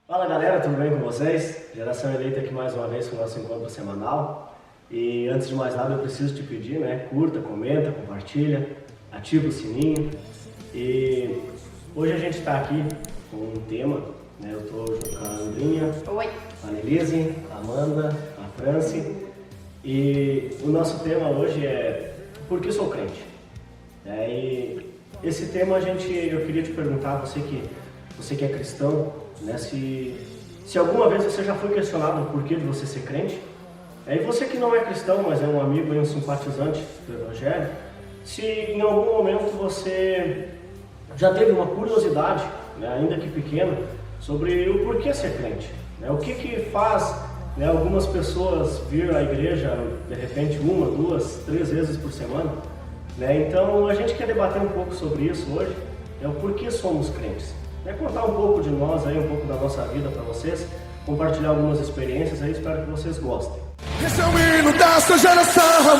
Fala galera, tudo bem com vocês? Geração Eleita aqui mais uma vez com o nosso encontro semanal. E antes de mais nada eu preciso te pedir, curta, comenta, compartilha, ativa o sininho. E hoje a gente está aqui com um tema, eu estou com a Andrinha, Oi. a Annelise, a Amanda, a Franci. E o nosso tema hoje é por que sou crente? E esse tema eu queria te perguntar, você que é cristão, se alguma vez você já foi questionado o porquê de você ser crente, e você que não é cristão, mas é um amigo e um simpatizante do Evangelho, se em algum momento você já teve uma curiosidade, ainda que pequena, sobre o porquê ser crente, o que faz algumas pessoas vir à igreja de repente 1, 2, 3 vezes por semana, então a gente quer debater um pouco sobre isso hoje, o porquê somos crentes. Contar um pouco de nós, um pouco da nossa vida para vocês, compartilhar algumas experiências, espero que vocês gostem. Esse é o hino dessa geração,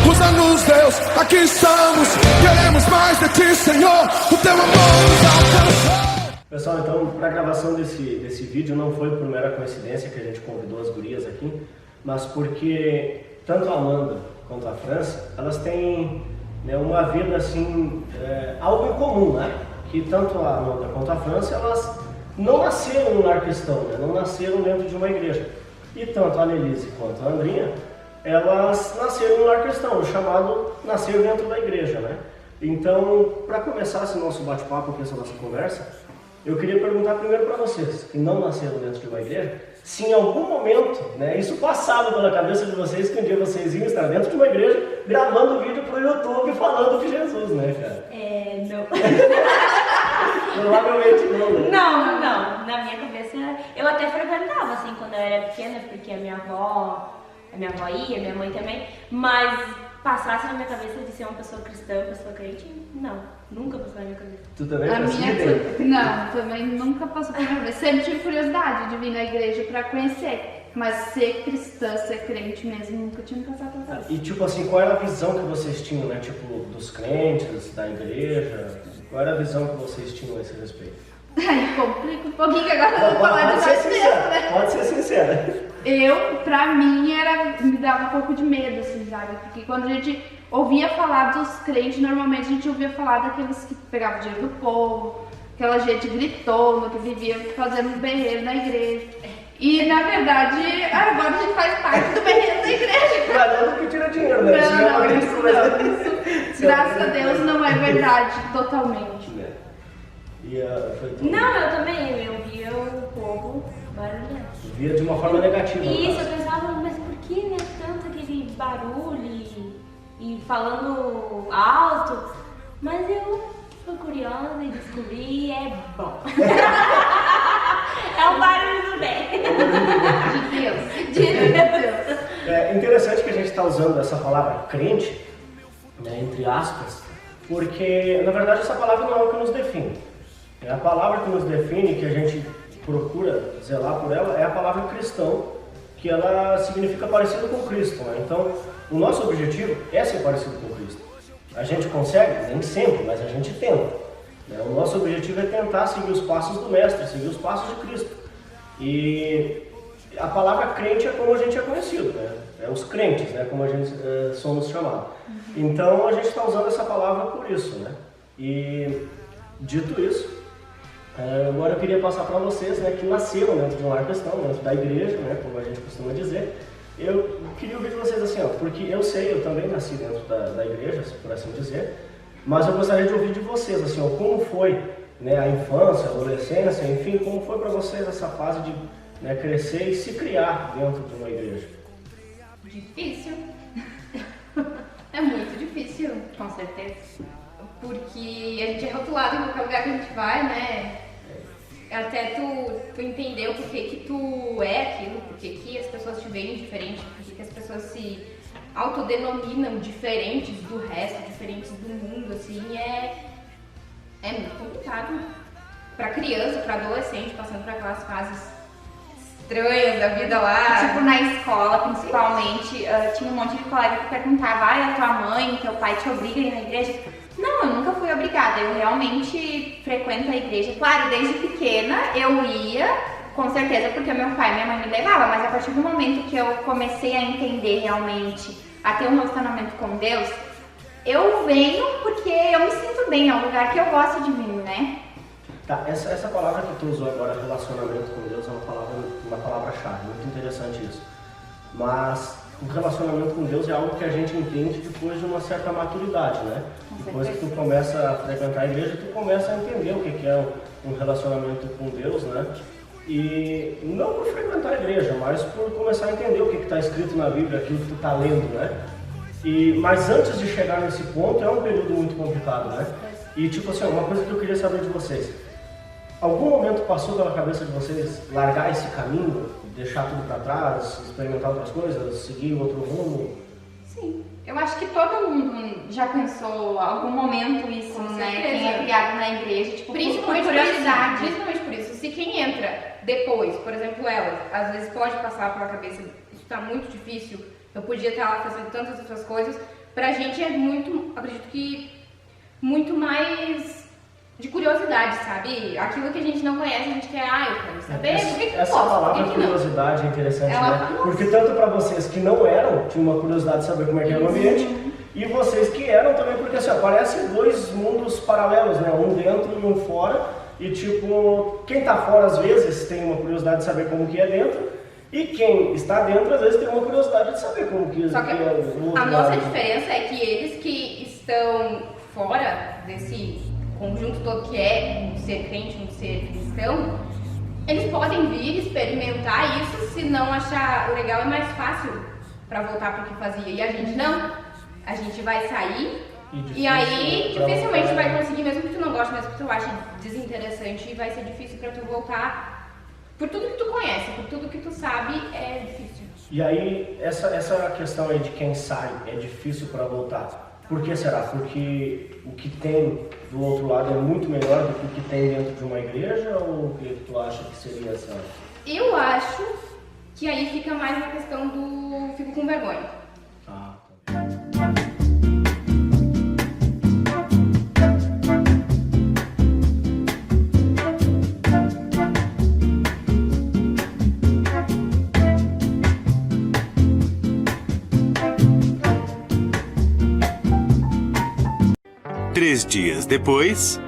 usa-nos Deus, aqui estamos, queremos mais de ti, Senhor, o teu amor nos alcançou. Pessoal, então, para a gravação desse vídeo não foi por mera coincidência que a gente convidou as gurias aqui, mas porque tanto a Amanda quanto a Franci, elas têm uma vida assim, algo em comum, que tanto a Amanda quanto a Franci, elas não nasceram no lar cristão, não nasceram dentro de uma igreja. E tanto a Annelise quanto a Andrinha, elas nasceram no lar cristão, o chamado nascer dentro da igreja, Então, para começar esse nosso bate-papo, essa nossa conversa, eu queria perguntar primeiro para vocês, que não nasceram dentro de uma igreja, se em algum momento, isso passava pela cabeça de vocês, que um dia vocês iam estar dentro de uma igreja, gravando vídeo para o YouTube falando de Jesus, cara? Não. Provavelmente não, Não. Na minha cabeça, eu até frequentava, assim, quando eu era pequena, porque a minha avó ia, minha mãe também, mas passasse na minha cabeça de ser uma pessoa cristã, uma pessoa crente, não. Nunca passou na minha cabeça. Tu também Não, também nunca passou pela minha cabeça. Sempre tive curiosidade de vir na igreja pra conhecer, mas ser cristã, ser crente mesmo, nunca tinha passado pela cabeça. E tipo assim, qual era a visão que vocês tinham, dos crentes, da igreja? Qual era a visão que vocês tinham a esse respeito? Aí complica um pouquinho que agora eu vou falar de nós mesmos, Pode ser sincera. Pra mim, me dava um pouco de medo, assim, sabe? Porque quando a gente ouvia falar dos crentes, normalmente a gente ouvia falar daqueles que pegavam dinheiro do povo, aquela gente gritona, que vivia fazendo berreiro na igreja. E, na verdade, agora a gente faz parte do berreiro da igreja. Mas não que tira dinheiro, Não, isso, graças a Deus, não é verdade, totalmente. Não, eu também, eu via o povo barulhento. Via de uma forma negativa. Isso, eu pensava, mas por que, tanto aquele barulho e falando alto? Mas eu fui curiosa e descobri, é bom. É um barulho do bem. De Deus. É interessante que a gente está usando essa palavra crente, entre aspas, porque na verdade essa palavra não é o que nos define. A palavra que nos define, que a gente procura zelar por ela, é a palavra cristão, que ela significa parecido com Cristo. Então, o nosso objetivo é ser parecido com Cristo. A gente consegue? Nem sempre, mas a gente tenta. O nosso objetivo é tentar seguir os passos do Mestre, seguir os passos de Cristo. E a palavra crente é como a gente é conhecido, é os crentes, como a gente somos chamados. Então, a gente está usando essa palavra por isso, E, dito isso, agora eu queria passar para vocês, que nasceram dentro de um lar cristão, dentro da igreja, como a gente costuma dizer. Eu queria ouvir de vocês assim, porque eu também nasci dentro da igreja, por assim dizer, mas eu gostaria de ouvir de vocês, assim, como foi a infância, a adolescência, enfim, como foi para vocês essa fase de crescer e se criar dentro de uma igreja? Difícil. É muito difícil, com certeza. Porque a gente é rotulado em qualquer lugar que a gente vai, Até tu entender o porquê que tu é aquilo, porquê que as pessoas te veem diferente, porquê que as pessoas se autodenominam diferentes do resto, diferentes do mundo, assim, é muito complicado. Pra criança, pra adolescente, passando por aquelas fases estranhas da vida lá. Tipo, na escola, principalmente, tinha um monte de colega que perguntava, a tua mãe, teu pai te obriga a ir na igreja? Não, eu nunca fui obrigada, eu realmente frequento a igreja. Claro, desde pequena eu ia Com certeza, porque meu pai e minha mãe me levavam, mas a partir do momento que eu comecei a entender realmente, a ter um relacionamento com Deus, eu venho porque eu me sinto bem, é um lugar que eu gosto de vir, né? Tá, essa palavra que tu usou agora, relacionamento com Deus, é uma palavra-chave, muito interessante isso. Mas o relacionamento com Deus é algo que a gente entende depois de uma certa maturidade, né? Depois que tu começa a frequentar a igreja, tu começa a entender o que é um relacionamento com Deus, né? E não por frequentar a igreja, mas por começar a entender o que está escrito na Bíblia, aquilo que tu está lendo, né? Mas antes de chegar nesse ponto, é um período muito complicado, né? E tipo assim, uma coisa que eu queria saber de vocês. Algum momento passou pela cabeça de vocês largar esse caminho, deixar tudo para trás, experimentar outras coisas, seguir outro rumo? Sim. Eu acho que todo mundo já pensou algum momento isso, Com né? certeza. Quem é criado na igreja, tipo, por Principalmente curiosidade. Principalmente por isso. Se quem entra depois, por exemplo, ela, às vezes pode passar pela cabeça, isso tá muito difícil, eu podia estar lá fazendo tantas outras coisas. Pra gente é muito, acredito que, muito mais de curiosidade, sabe? Aquilo que a gente não conhece, a gente quer, eu quero saber, por que eu Essa posso, palavra por que não? curiosidade é interessante, Ela- né? Porque tanto para vocês que não eram, tinham uma curiosidade de saber como é que era o ambiente, e vocês que eram também, porque assim, aparecem dois mundos paralelos, né? Um dentro e um fora, e tipo, quem tá fora às vezes tem uma curiosidade de saber como que é dentro, e quem está dentro às vezes tem uma curiosidade de saber como que Só que é o outro a nossa lado. diferença é que eles que estão fora desse conjunto todo que é um ser crente, um ser cristão, eles podem vir experimentar isso, se não achar legal é mais fácil para voltar para o que fazia. E a gente não. A gente vai sair e aí dificilmente voltar. vai conseguir, mesmo que tu não goste, mesmo que tu ache desinteressante, vai ser difícil para tu voltar. Por tudo que tu conhece, por tudo que tu sabe, é difícil. E aí, essa questão aí de quem sai é difícil para voltar. Por que será? Porque o que tem do outro lado é muito melhor do que o que tem dentro de uma igreja, ou o que tu acha que seria essa? Eu acho que aí fica mais na questão do fico com vergonha. Ah, Três dias depois.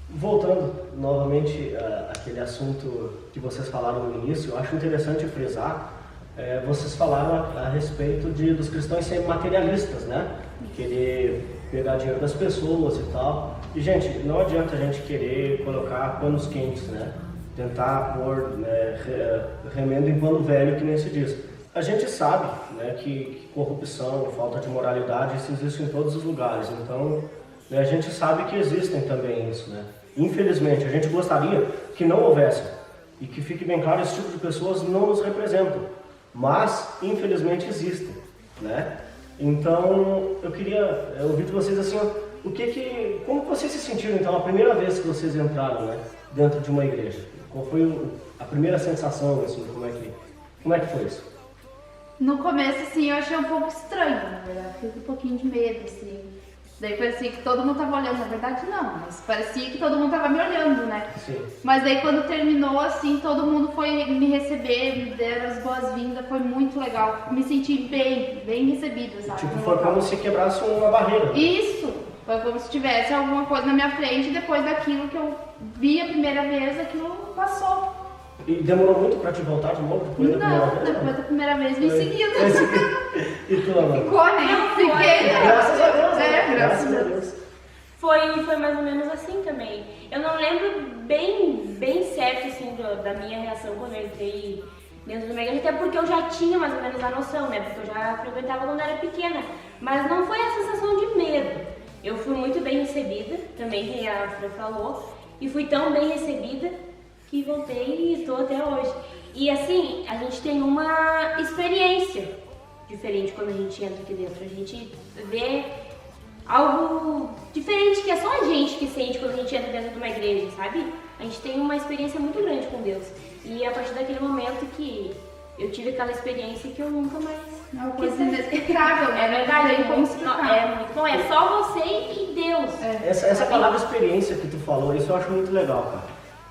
voltando novamente àquele assunto que vocês falaram no início, eu acho interessante frisar, vocês falaram a respeito dos cristãos serem materialistas, né? Querer pegar dinheiro das pessoas e tal. E, gente, não adianta a gente querer colocar panos quentes, né? Tentar pôr remendo em pano velho, que nem se diz. A gente sabe, né, que corrupção, falta de moralidade, isso existe em todos os lugares. Então, né, a gente sabe que existem também isso, né? Infelizmente, a gente gostaria que não houvesse. E que fique bem claro, esse tipo de pessoas não nos representam. Mas, infelizmente, existem, né? Então, eu queria ouvir de vocês assim, como vocês se sentiram então a primeira vez que vocês entraram, né, dentro de uma igreja? Qual foi a primeira sensação, assim, como é que foi isso? No começo, assim, eu achei um pouco estranho, na verdade, fiquei com um pouquinho de medo, assim. Daí parecia que todo mundo tava olhando, na verdade não, mas parecia que todo mundo tava me olhando, né? Sim. Mas daí quando terminou, assim, todo mundo foi me receber, me deram as boas-vindas, foi muito legal. Me senti bem recebida, sabe? Tipo, no foi local. como se quebrasse uma barreira. Isso! Foi como se tivesse alguma coisa na minha frente e depois daquilo que eu vi a primeira vez, aquilo passou. E demorou muito pra te voltar de novo depois da primeira Não, vez? depois da primeira vez vim seguindo. Foi seguido. E tu, Amanda? Ficou, né? Fiquei. Graças a Deus, né? É, graças a Deus. Foi mais ou menos assim também. Eu não lembro bem certo, assim, da minha reação quando eu entrei dentro do igreja, até porque eu já tinha mais ou menos a noção, né? Porque eu já frequentava quando era pequena. Mas não foi a sensação de medo. Eu fui muito bem recebida, também que a Fran falou, e fui tão bem recebida que voltei e estou até hoje. E assim, a gente tem uma experiência diferente quando a gente entra aqui dentro. A gente vê algo diferente que é só a gente que sente quando a gente entra dentro de uma igreja, sabe? A gente tem uma experiência muito grande com Deus. E a partir daquele momento que eu tive aquela experiência que eu nunca mais... É uma coisa inexplicável, né? É verdade, Não tem como não, explicar. é muito bom, é só você e Deus. Essa palavra experiência que tu falou, isso eu acho muito legal, cara.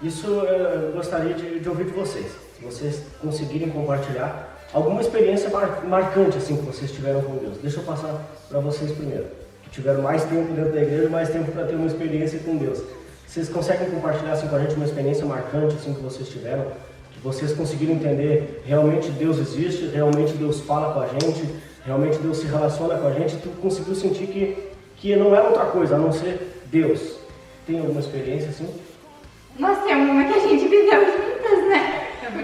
Isso eu gostaria de ouvir de vocês. Se vocês conseguirem compartilhar alguma experiência marcante assim que vocês tiveram com Deus. Deixa eu passar para vocês primeiro, que tiveram mais tempo dentro da igreja, mais tempo para ter uma experiência com Deus. Vocês conseguem compartilhar assim com a gente uma experiência marcante assim que vocês tiveram? Que vocês conseguiram entender realmente Deus existe, realmente Deus fala com a gente, realmente Deus se relaciona com a gente, tu conseguiu sentir que não é outra coisa a não ser Deus. Tem alguma experiência assim? Nós temos uma que a gente viveu juntas, né?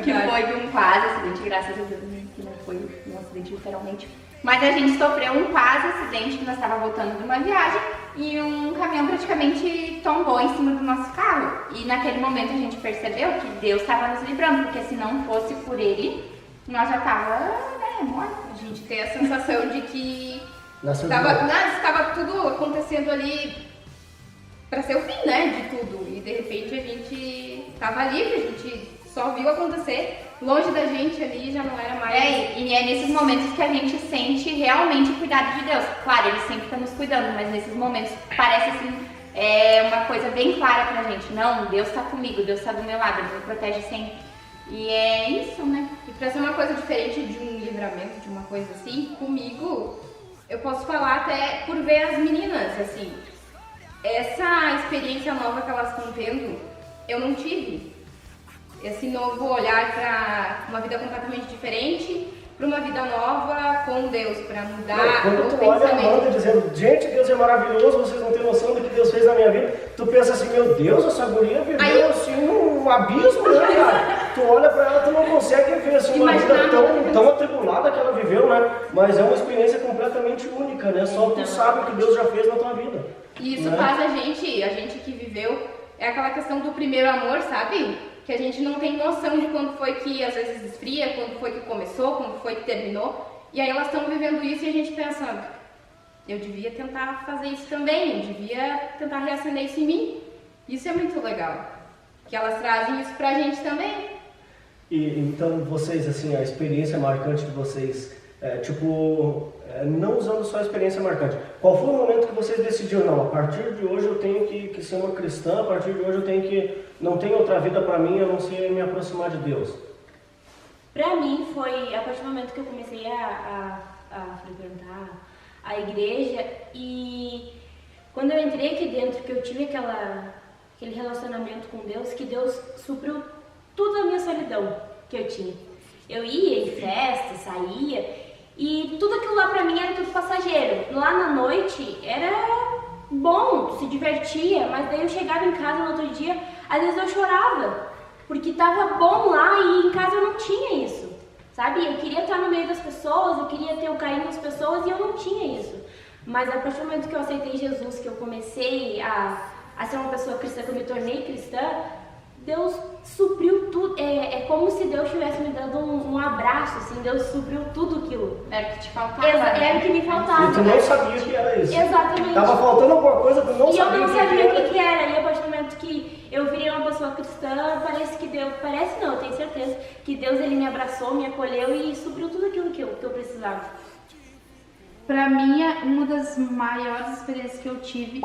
Que verdade. foi um quase acidente, graças a Deus, né? Que não foi um acidente literalmente. Mas a gente sofreu um quase acidente que nós estávamos voltando de uma viagem e um caminhão praticamente tombou em cima do nosso carro. E naquele momento a gente percebeu que Deus estava nos livrando, porque se não fosse por ele, nós já estávamos mortos. A gente tem a sensação de que Nasceu estava tudo acontecendo ali para ser o fim, né, de tudo. E de repente a gente estava livre, a gente só viu acontecer. Longe da gente ali já não era mais... E é nesses momentos que a gente sente realmente o cuidado de Deus. Claro, ele sempre está nos cuidando, mas nesses momentos parece assim, uma coisa bem clara pra gente. Não, Deus está comigo, Deus está do meu lado, Ele me protege sempre. E é isso, né? E pra ser uma coisa diferente de um livramento, de uma coisa assim, comigo, eu posso falar até por ver as meninas, assim. Essa experiência nova que elas estão tendo, eu não tive. Esse novo olhar para uma vida completamente diferente, para uma vida nova com Deus, para mudar Quando o tu olha a pensamento. Amanda dizendo, gente, Deus é maravilhoso, vocês não têm noção do que Deus fez na minha vida, tu pensa assim, meu Deus, essa guria viveu Aí- assim um abismo, né, cara? Tu olha pra ela, tu não consegue ver assim, uma vida Imaginar. tão atribulada que ela viveu, né? Mas é uma experiência completamente única, né? Só tu sabe o que Deus já fez na tua vida. E isso né? faz a gente que viveu, é aquela questão do primeiro amor, sabe? Que a gente não tem noção de quando foi que às vezes esfria, quando foi que começou, quando foi que terminou. E aí elas estão vivendo isso e a gente pensa, eu devia tentar fazer isso também, eu devia tentar reacender isso em mim. Isso é muito legal, que elas trazem isso pra gente também. E então vocês, assim, a experiência marcante de vocês, não usando só a experiência marcante, qual foi o momento que vocês decidiram, não, a partir de hoje eu tenho que ser uma cristã, a partir de hoje eu tenho que, não tem outra vida para mim a não ser me aproximar de Deus? Pra mim foi a partir do momento que eu comecei a frequentar a igreja e quando eu entrei aqui dentro, que eu tive aquele relacionamento com Deus, que Deus supriu toda a minha solidão que eu tinha. Eu ia em festa, saía e tudo aquilo lá pra mim era tudo passageiro. Lá na noite era bom, se divertia, mas daí eu chegava em casa no outro dia, às vezes eu chorava, porque tava bom lá e em casa eu não tinha isso, sabe? Eu queria estar no meio das pessoas, eu queria ter o carinho das pessoas e eu não tinha isso. Mas a partir do momento que eu aceitei Jesus, que eu comecei a ser uma pessoa cristã, que eu me tornei cristã, Deus supriu tudo. É como se Deus estivesse me dando um abraço, assim, Deus supriu tudo aquilo. Era o que te faltava. Era o que me faltava. E tu não sabia que era isso. Exatamente. Tava faltando alguma coisa, tu não E eu sabia não o sabia que o era. que era. E a partir do momento que eu virei uma pessoa cristã, parece que Deus... Parece não, eu tenho certeza que Deus, ele me abraçou, me acolheu e supriu tudo aquilo que eu precisava. Pra mim, uma das maiores experiências que eu tive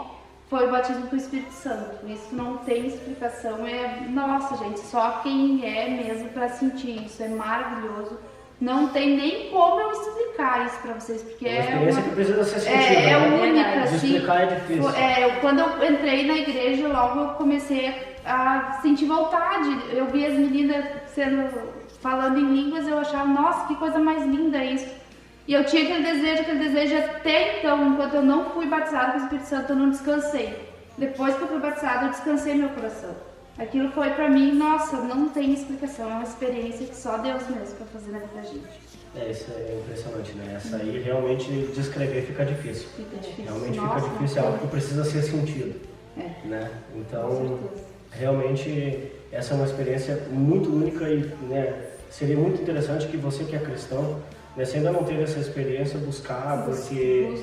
foi o batismo com o Espírito Santo. Isso não tem explicação. Nossa, gente, só quem é mesmo pra sentir isso. É maravilhoso. Não tem nem como eu explicar isso pra vocês, porque É uma experiência que precisa ser sentida, é né? única, De assim. explicar é difícil. Quando eu entrei na igreja, logo eu comecei a sentir vontade. Eu vi as meninas falando em línguas, eu achava, nossa, que coisa mais linda isso. E eu tinha aquele desejo até então, enquanto eu não fui batizada com o Espírito Santo, eu não descansei. Depois que eu fui batizada, eu descansei meu coração. Aquilo foi pra mim, nossa, não tem explicação, é uma experiência que só Deus mesmo pra fazer na vida da gente. Isso é impressionante, né? Essa aí realmente descrever fica difícil. Fica difícil. Realmente Nossa, fica difícil, é não algo que tem. precisa ser sentido. Né? Então, realmente, essa é uma experiência muito única e, né, seria muito interessante que você que é cristão, né, se ainda não teve essa experiência, buscar, porque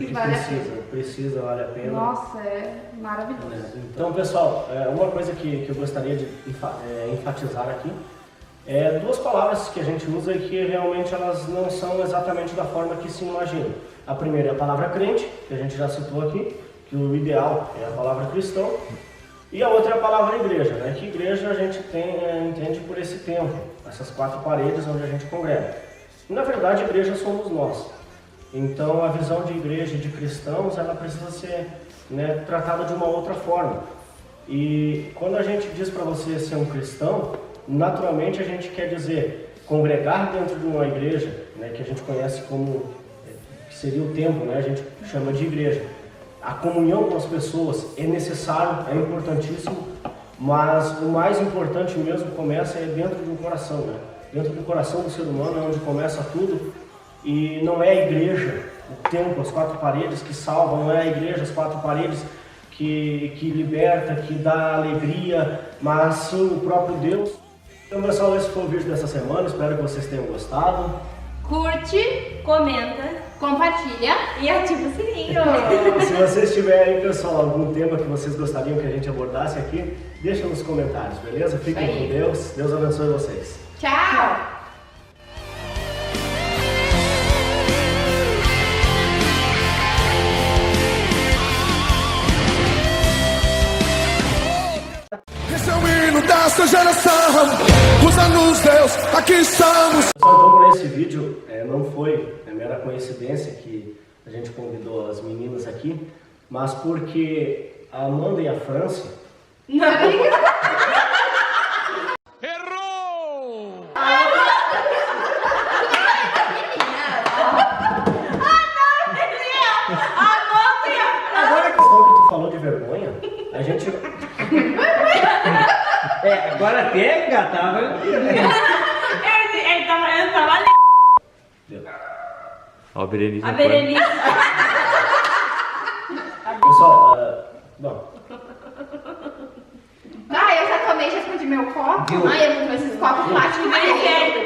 vale a precisa, vale a pena. Nossa, é maravilhoso. Então, pessoal, uma coisa que eu gostaria de enfatizar aqui Duas palavras que a gente usa e que realmente elas não são exatamente da forma que se imagina. A primeira é a palavra crente, que a gente já citou aqui, que o ideal é a palavra cristão. E a outra é a palavra igreja, né? Que igreja a gente entende por esse templo, essas 4 paredes onde a gente congrega. E, na verdade, igreja somos nós. Então, a visão de igreja e de cristãos, ela precisa ser, né, tratada de uma outra forma. E quando a gente diz para você ser um cristão, naturalmente a gente quer dizer congregar dentro de uma igreja, né, que a gente conhece como, que seria o templo, né? A gente chama de igreja. A comunhão com as pessoas é necessário, é importantíssimo, mas o mais importante mesmo começa dentro de um coração, né? Dentro do coração do ser humano é onde começa tudo, e não é a igreja, o templo, as 4 paredes que salvam, não é a igreja, as 4 paredes que liberta, que dá alegria, mas sim o próprio Deus. Então, pessoal, esse foi o vídeo dessa semana, espero que vocês tenham gostado. Curte, comenta Compartilha. e ativa o sininho. Se vocês tiverem, pessoal, algum tema que vocês gostariam que a gente abordasse aqui, deixa nos comentários, beleza? Fiquem Isso aí. com Deus, Deus abençoe vocês. Tchau. Esse é o hino dessa geração. Usa-nos, Deus, aqui estamos. Pessoal, então por esse vídeo, não foi mera coincidência que a gente convidou as meninas aqui, mas porque a Amanda e a Franci agora a questão que tu falou de vergonha, a gente Agora até engatava. Ele tava ali. Ó, a Berenice. A Berenice. pessoal, bom, Ah, eu já tomei, já escondi meu copo. Viu? Ai, eu vou tomar esses copos plásticos. Misericórdia.